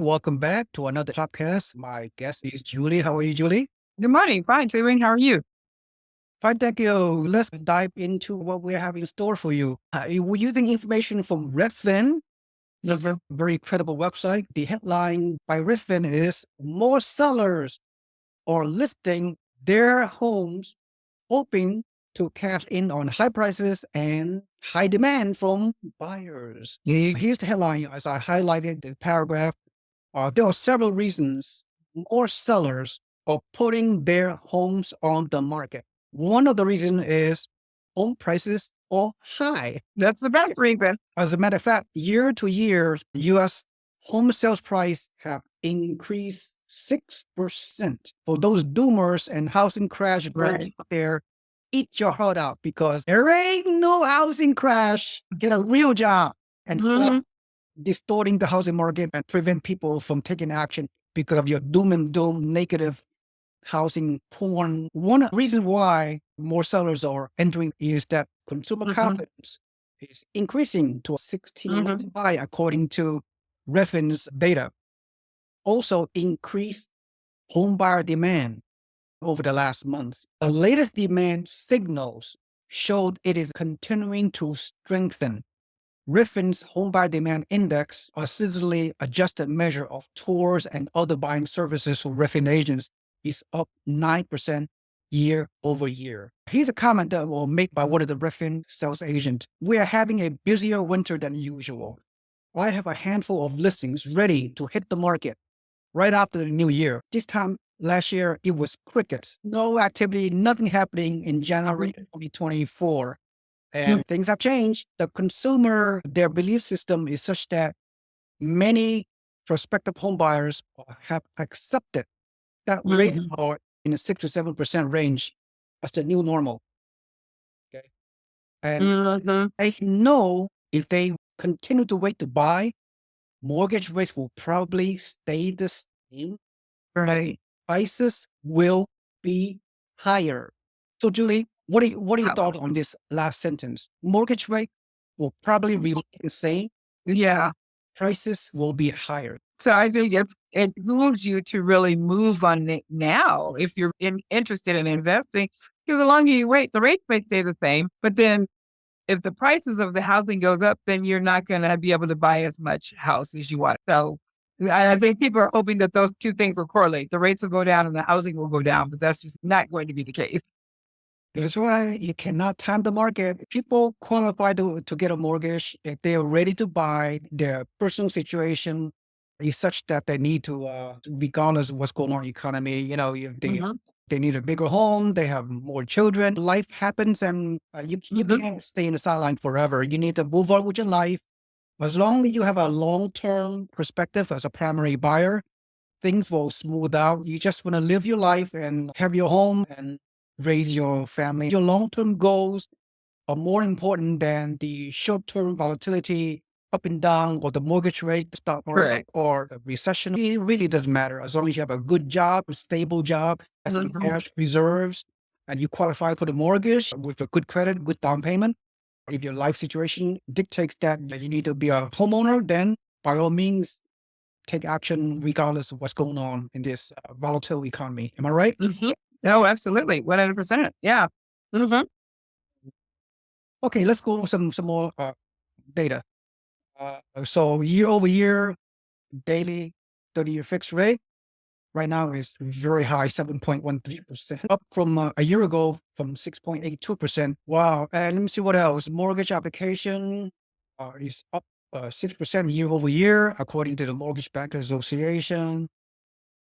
Welcome back to another podcast. My guest is Julie. How are you, Julie? Good morning. Fine, Seewing. How are you? Fine, thank you. Let's dive into what we have in store for you. We're using information from Redfin, Mhm. very credible website. The headline by Redfin is more sellers are listing their homes hoping to cash in on high prices and high demand from buyers. Here's the headline as I highlighted the paragraph. There are several reasons more sellers are putting their homes on the market. One of the reasons is home prices are high. That's the best reason. As a matter of fact, year to year, U.S. home sales price have increased 6%. For those doomers and housing crash Right. out there, eat your heart out because there ain't no housing crash. Get a real job and stop Mhm. distorting the housing market and prevent people from taking action because of your doom and doom negative housing porn. One reason why more sellers are entering is that consumer Mhm. confidence is increasing to a 16-month Mhm. high according to Redfin's data. Also increased home buyer demand over the last month. The latest demand signals showed it is continuing to strengthen. Redfin's home buyer demand index, a seasonally adjusted measure of tours and other buying services for Redfin agents, is up 9% year over year. Here's a comment that was made by one of the Redfin sales agents. We are having a busier winter than usual. I have a handful of listings ready to hit the market right after the new year. This time last year, it was crickets. No activity, nothing happening in January 2024. And things have changed. The consumer, their belief system is such that many prospective home buyers have accepted that rates Mhm. are in a 6 to 7% range as the new normal. Okay. And Mhm. they know if they continue to wait to buy, mortgage rates will probably stay the same. Right. Prices will be higher. So, Julie, what are your How- thoughts on this last sentence? Mortgage rate will probably remain the same. Yeah. Prices will be higher. So I think it behooves you to really move on it now if you're interested in investing. Because the longer you wait, the rates may stay the same. But then if the prices of the housing goes up, then you're not going to be able to buy as much house as you want. So I think people are hoping that those two things will correlate. The rates will go down and the housing will go down, but that's just not going to be the case. That's why you cannot time the market. People qualify to get a mortgage if they are ready to buy. Their personal situation is such that they need to, regardless of what's going on in the economy, if Mhm. they need a bigger home, they have more children, life happens and you Mhm. can't stay in the sideline forever. You need to move on with your life. As long as you have a long-term perspective as a primary buyer, things will smooth out. You just want to live your life and have your home and raise your family. Your long-term goals are more important than the short-term volatility up and down or the mortgage rate, the stock market, Correct. or a recession. It really doesn't matter as long as you have a good job, a stable job, has some Mhm. cash reserves, and you qualify for the mortgage with a good credit, good down payment. If your life situation dictates that you need to be a homeowner, then by all means, take action regardless of what's going on in this volatile economy. Am I right? Mhm. No, absolutely. 100%. Yeah. Mhm. Okay, let's go over some more data. So year over year, daily 30-year fixed rate right now is very high, 7.13%, up from a year ago from 6.82%. Wow. And let me see what else. Mortgage application is up 6% year over year, according to the Mortgage Bankers Association.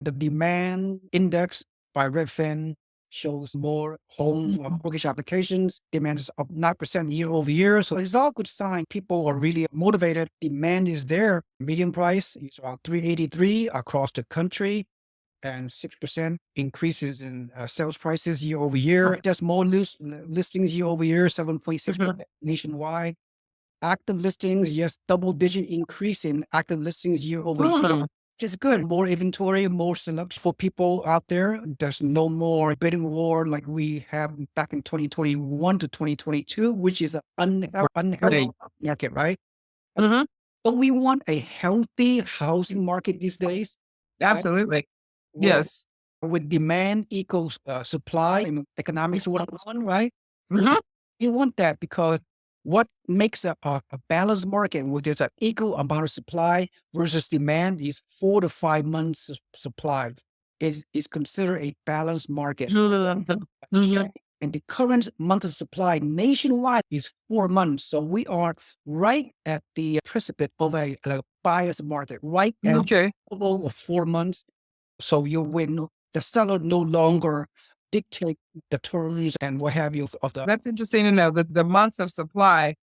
The demand index by Redfin shows more home mortgage applications. Demand is up 9% year over year. So it's all good sign. People are really motivated. Demand is there. Median price is around 383 across the country and 6% increases in sales prices year over year. Just more listings year over year, 7.6% Mhm. nationwide. Active listings, yes, double digit increase in active listings year over year, Mhm. which is good. More inventory, more selection for people out there. There's no more bidding war like we have back in 2021 to 2022, which is an unhealthy Right. market, right? Mhm. But we want a healthy housing market these days, right? Absolutely. Where Yes. with demand equals supply and economics 101, right? Mhm. We want that because what makes a balanced market where there's an equal amount of supply versus demand is 4 to 5 months of supply is considered a balanced market. Mhm. And the current month of supply nationwide is 4 months. So we are right at the precipice of a buyer's market, right at Okay. of 4 months. So you win. The seller no longer dictate the terms and what have you of the. That's interesting to know that the months of supply,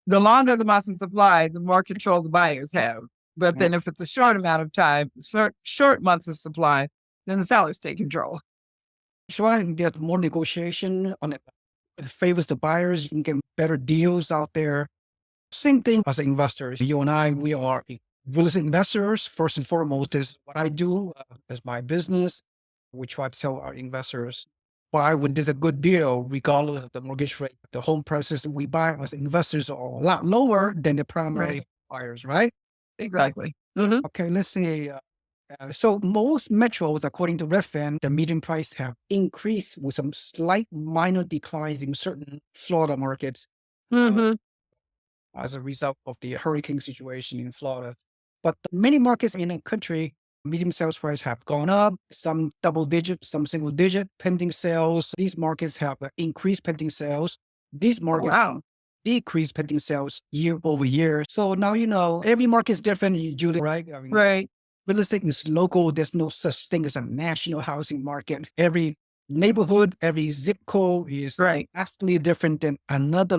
the longer the months of supply, the more control the buyers have. But then if it's a short amount of time, short months of supply, then the sellers take control. That's right. There's more negotiation on it. It favors the buyers. You can get better deals out there. Same thing as investors. You and I, we are real estate investors. First and foremost is what I do as my business. We try to tell our investors buy when there's a good deal, regardless of the mortgage rate. The home prices that we buy as investors are a lot lower than the primary buyers, right? Exactly. Mhm. Okay, let's see. So most metros, according to Redfin, the median price have increased with some slight minor declines in certain Florida markets Mhm. as a result of the hurricane situation in Florida. But many markets in the country, median sales price have gone up, some double digit, some single digit. Pending sales, these markets have increased pending sales. These markets Wow. decreased pending sales year over year. So now you know every market is different, Julie, right? I mean, Right. real estate is local. There's no such thing as a national housing market. Every neighborhood, every zip code is Right. vastly different than another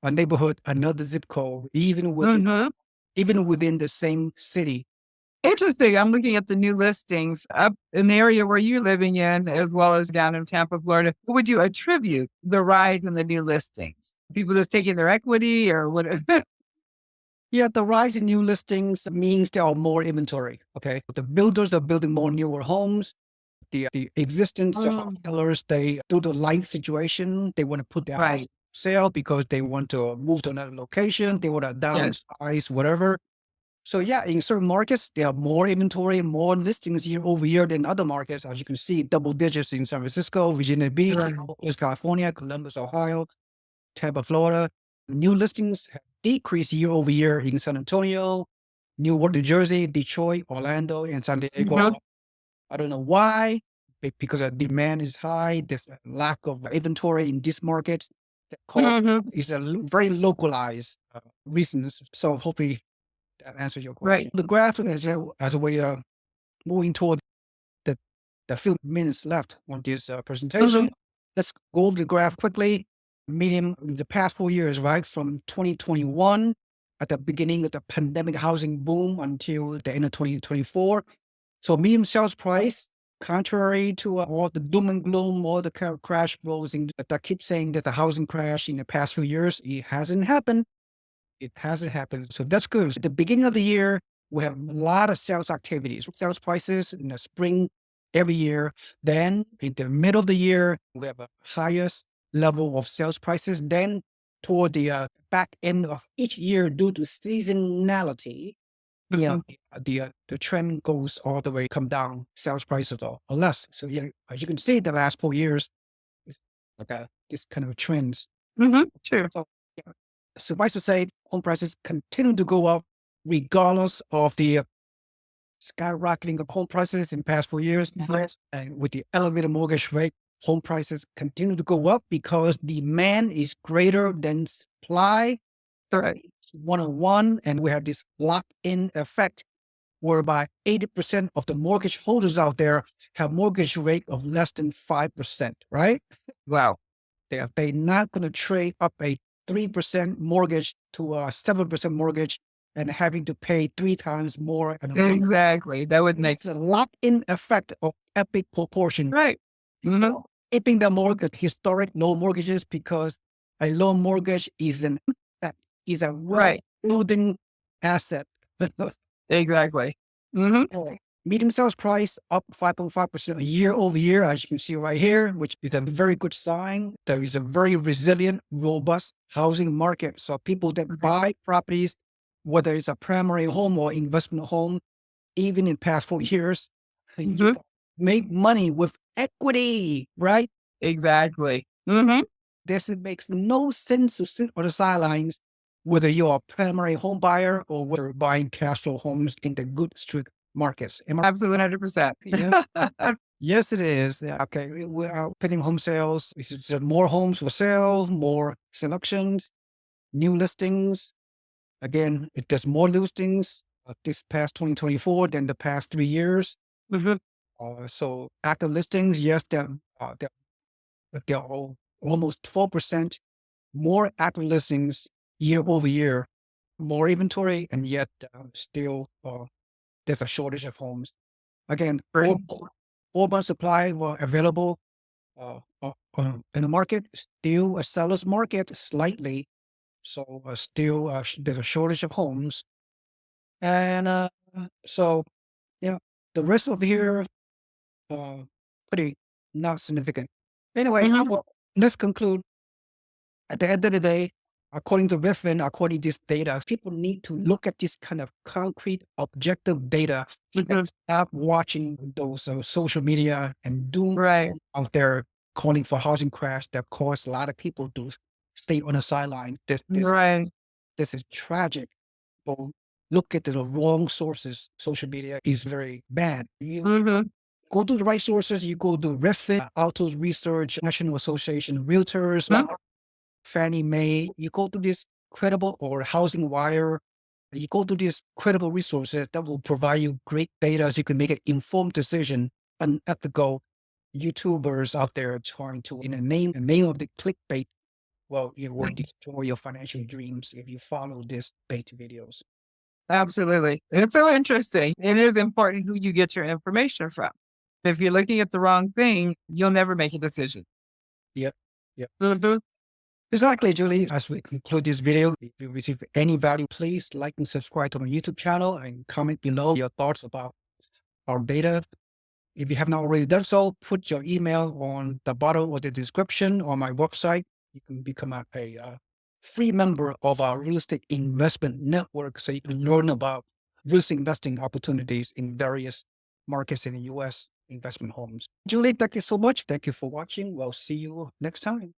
a neighborhood, another zip code, Mhm. even within the same city. Interesting. I'm looking at the new listings up in the area where you're living in, as well as down in Tampa, Florida. What would you attribute the rise in the new listings? People just taking their equity or what? Yeah, the rise in new listings means there are more inventory. Okay, the builders are building more newer homes. The existing sellers, they due to life situation, they want to put their house Right. for sale because they want to move to another location. They want to Yes. downsize, whatever. So yeah, in certain markets, there are more inventory, more listings year over year than other markets. As you can see, double digits in San Francisco, Virginia Beach, Right. California, Columbus, Ohio, Tampa, Florida. New listings have decreased year over year in San Antonio, Newark, New Jersey, Detroit, Orlando, and San Diego. Mhm. I don't know why, because the demand is high. There's a lack of inventory in these markets. The cost Mhm. is very localized reasons. So hopefully that answers your question. Right. The graph as a way of moving toward the, the few minutes left on this presentation. Mhm. Let's go over the graph quickly. Medium in the past 4 years, right? From 2021 at the beginning of the pandemic housing boom until the end of 2024. So medium sales price, contrary to all the doom and gloom, all the crash blows that keep saying that the housing crash in the past few years, it hasn't happened. It hasn't happened. So that's good. At the beginning of the year, we have a lot of sales activities, sales prices in the spring every year. Then in the middle of the year, we have a highest level of sales prices. Then toward the back end of each year, due to seasonality, yeah, Mhm. the trend goes all the way come down, sales prices or less. So yeah, as you can see, the last 4 years, it's like this kind of trends. Mhm. True. So yeah, suffice to say, home prices continue to go up regardless of the skyrocketing of home prices in past 4 years. Yes. And with the elevated mortgage rate, home prices continue to go up because demand is greater than supply. Right. 101, and we have this lock-in effect whereby 80% of the mortgage holders out there have mortgage rate of less than 5%, right? Wow. They're not going to trade up a 3% mortgage to a 7% mortgage and having to pay 3 times more. Exactly. That would make It's a lock-in effect of epic proportion. right. Mhm. Keeping the mortgage, historic low mortgages, because a low mortgage is a Right. building asset. Exactly. Mhm. Median sales price up 5.5% year over year, as you can see right here, which is a very good sign. There is a very resilient, robust housing market. So people that buy properties whether it's a primary home or investment home, even in past 4 years, you Mhm. can make money with equity, right? Exactly. This it makes no sense to sit on the sidelines, whether you're a primary home buyer or whether you're buying cash flow homes in the good street markets. Am I? Absolutely 100%. Yeah. Yes, it is. Yeah, okay. We are pending home sales. It's just more homes for sale, more selections, new listings. Again, there's more listings this past 2024 than the past 3 years. Mhm. So active listings, yes, they're almost 12% more active listings year over year, more inventory, and yet still there's a shortage of homes. Again, Right. 4 months supply were available in the market, still a seller's market slightly. So still there's a shortage of homes. And so, yeah, the rest of the year, uh, pretty not significant. Anyway, Mhm. let's conclude. At the end of the day, according to Redfin, according to this data, people need to look at this kind of concrete, objective data and Mhm. stop watching those social media and doom Right. out there calling for housing crash that caused a lot of people to stay on the sideline. Right. This is tragic. People look at the wrong sources. Social media is very bad. You Mhm. go to the right sources. You go to Redfin, Autos Research, National Association, Realtors, Mhm. Fannie Mae. You go to this credible or Housing Wire. You go to these credible resources that will provide you great data so you can make an informed decision. And at the go, YouTubers out there trying to, in the name of the clickbait, well, you will destroy your financial dreams if you follow these bait videos. Absolutely. It's so interesting. It is important who you get your information from. If you're looking at the wrong thing, you'll never make a decision. Yep. Yep. Mhm. Exactly, Julie. As we conclude this video, if you receive any value, please like and subscribe to my YouTube channel and comment below your thoughts about our data. If you have not already done so, put your email on the bottom of the description on my website. You can become a free member of our real estate investment network so you can learn about real estate investing opportunities in various markets in the U.S. investment homes. Julie, thank you so much. Thank you for watching. We'll see you next time.